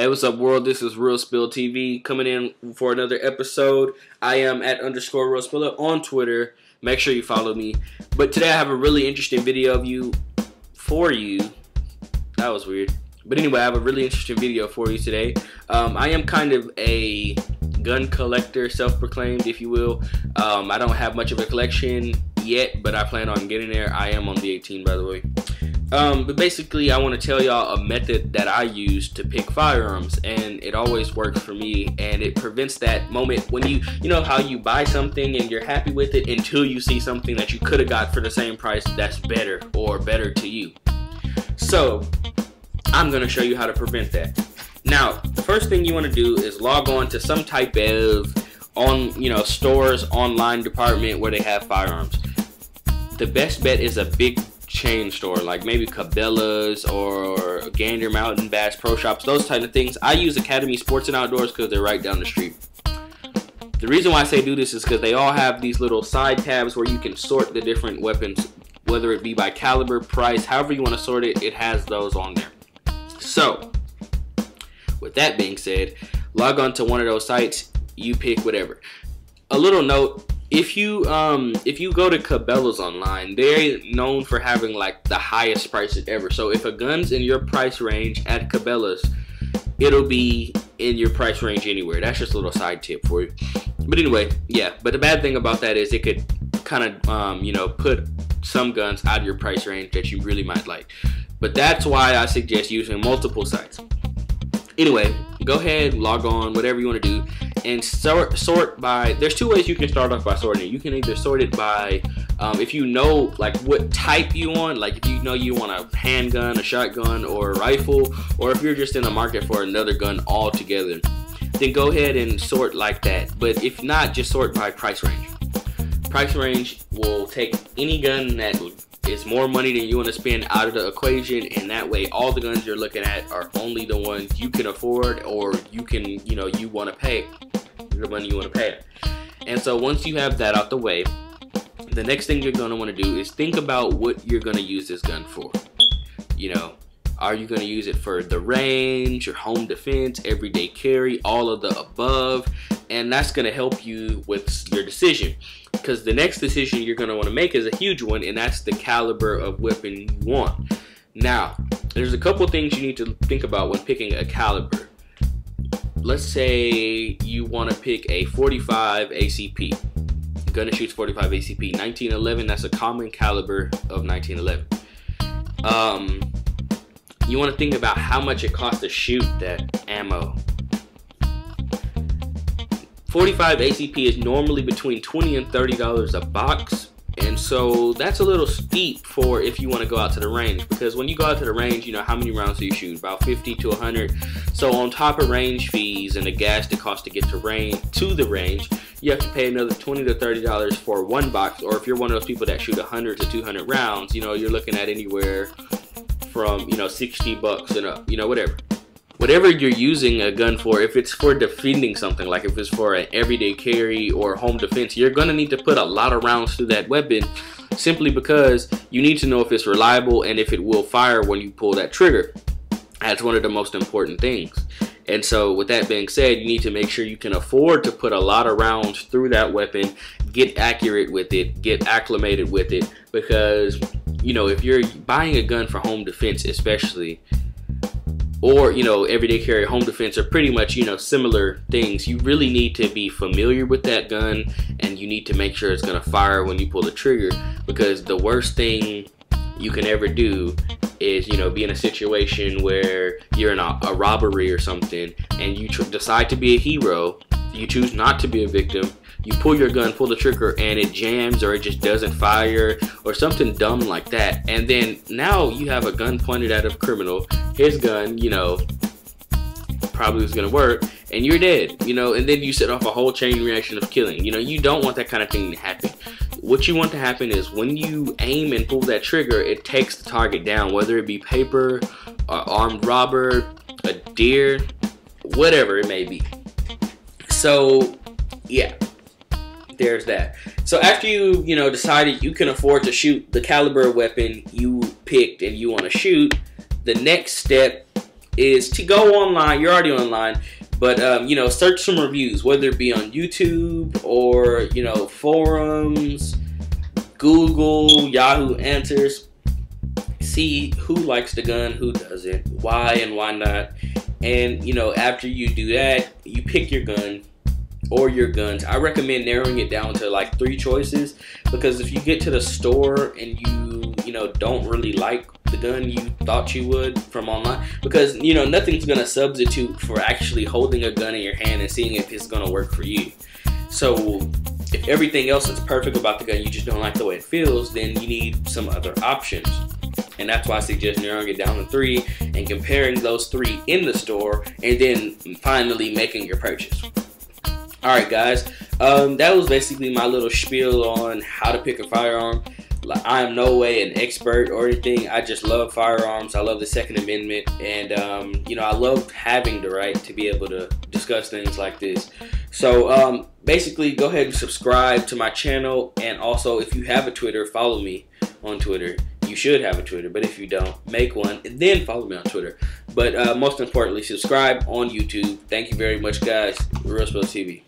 Hey, what's up, world? This is Real Spill TV coming in for another episode. I am at _Real Spiller on Twitter. Make sure you follow me. But today I have a really interesting video for you. That was weird. But anyway, I have a really interesting video for you today. I am kind of a gun collector, self-proclaimed, if you will. I don't have much of a collection yet, but I plan on getting there. I am on the 18, by the way. But basically, I want to tell y'all a method that I use to pick firearms, and it always works for me, and it prevents that moment when you know how you buy something and you're happy with it until you see something that you could have got for the same price that's better or better to you. So I'm going to show you how to prevent that. Now, the first thing you want to do is log on to some type of stores online department where they have firearms. The best bet is a big chain store, like maybe Cabela's or Gander Mountain, Bass Pro Shops, those type of things. I use Academy Sports and Outdoors because they're right down the street. The reason why I say do this is because they all have these little side tabs where you can sort the different weapons, whether it be by caliber, price, however you want to sort it, it has those on there. So with that being said, log on to one of those sites, you pick whatever. A little note, if you go to Cabela's online, they're known for having like the highest prices ever. So if a gun's in your price range at Cabela's, it'll be in your price range anywhere. That's just a little side tip for you. But anyway, yeah. But the bad thing about that is it could kind of put some guns out of your price range that you really might like. But that's why I suggest using multiple sites. Anyway, go ahead, log on, whatever you want to do, and sort by, there's two ways you can start off by sorting it. You can either sort it by, if you know like what type you want, like if you know you want a handgun, a shotgun, or a rifle, or if you're just in the market for another gun altogether, then go ahead and sort like that. But if not, just sort by price range. Price range will take any gun that is more money than you want to spend out of the equation, and that way all the guns you're looking at are only the ones you can afford, or you can, you want to pay the money you want to pay. And so once you have that out the way, the next thing you're going to want to do is think about what you're going to use this gun for. Are you going to use it for the range, or home defense, everyday carry, all of the above? And that's going to help you with your decision, because the next decision you're going to want to make is a huge one, and that's the caliber of weapon you want. Now, there's a couple things you need to think about when picking a caliber. Let's say you want to pick a 45 ACP. Gun that shoots 45 ACP. 1911, that's a common caliber of 1911. You want to think about how much it costs to shoot that ammo. 45 ACP is normally between $20 and $30 a box, and so that's a little steep for if you want to go out to the range, because when you go out to the range, how many rounds do you shoot? About 50 to 100. So on top of range fees and the gas that costs to get to the range, you have to pay another $20 to $30 for one box. Or if you're one of those people that shoot 100 to 200 rounds, you're looking at anywhere from $60 and up, whatever you're using a gun for. If it's for defending something, like if it's for an everyday carry or home defense, you're gonna need to put a lot of rounds through that weapon, simply because you need to know if it's reliable and if it will fire when you pull that trigger. That's one of the most important things. And so with that being said, you need to make sure you can afford to put a lot of rounds through that weapon, get accurate with it, get acclimated with it, because if you're buying a gun for home defense especially, or everyday carry, home defense are pretty much similar things, you really need to be familiar with that gun, and you need to make sure it's going to fire when you pull the trigger, because the worst thing you can ever do is be in a situation where you're in a robbery or something, and you decide to be a hero, you choose not to be a victim, you pull your gun, pull the trigger, and it jams, or it just doesn't fire, or something dumb like that, and then now you have a gun pointed at a criminal. His gun, probably was gonna work, and you're dead, and then you set off a whole chain reaction of killing. You don't want that kind of thing to happen. What you want to happen is when you aim and pull that trigger, it takes the target down, whether it be paper, an armed robber, a deer, whatever it may be. So yeah, there's that. So after you decided you can afford to shoot the caliber of weapon you picked and you want to shoot, the next step is to go online. You're already online, but you know, search some reviews, whether it be on YouTube or, you know, forums, Google, Yahoo Answers. See who likes the gun, who doesn't, why and why not. And, you know, after you do that, you pick your gun or your guns. I recommend narrowing it down to like 3 choices, because if you get to the store and you know, don't really like the gun you thought you would from online, because, you know, nothing's gonna substitute for actually holding a gun in your hand and seeing if it's gonna work for you. So if everything else is perfect about the gun, you just don't like the way it feels, then you need some other options. And that's why I suggest narrowing it down to 3 and comparing those 3 in the store, and then finally making your purchase. Alright guys, that was basically my little spiel on how to pick a firearm. Like, I am no way an expert or anything. I just love firearms. I love the Second Amendment, and you know, I love having the right to be able to discuss things like this. So basically, go ahead and subscribe to my channel, and also if you have a Twitter, follow me on Twitter. You should have a Twitter, but if you don't, make one and then follow me on Twitter. But most importantly, subscribe on YouTube. Thank you very much, guys. RSTV.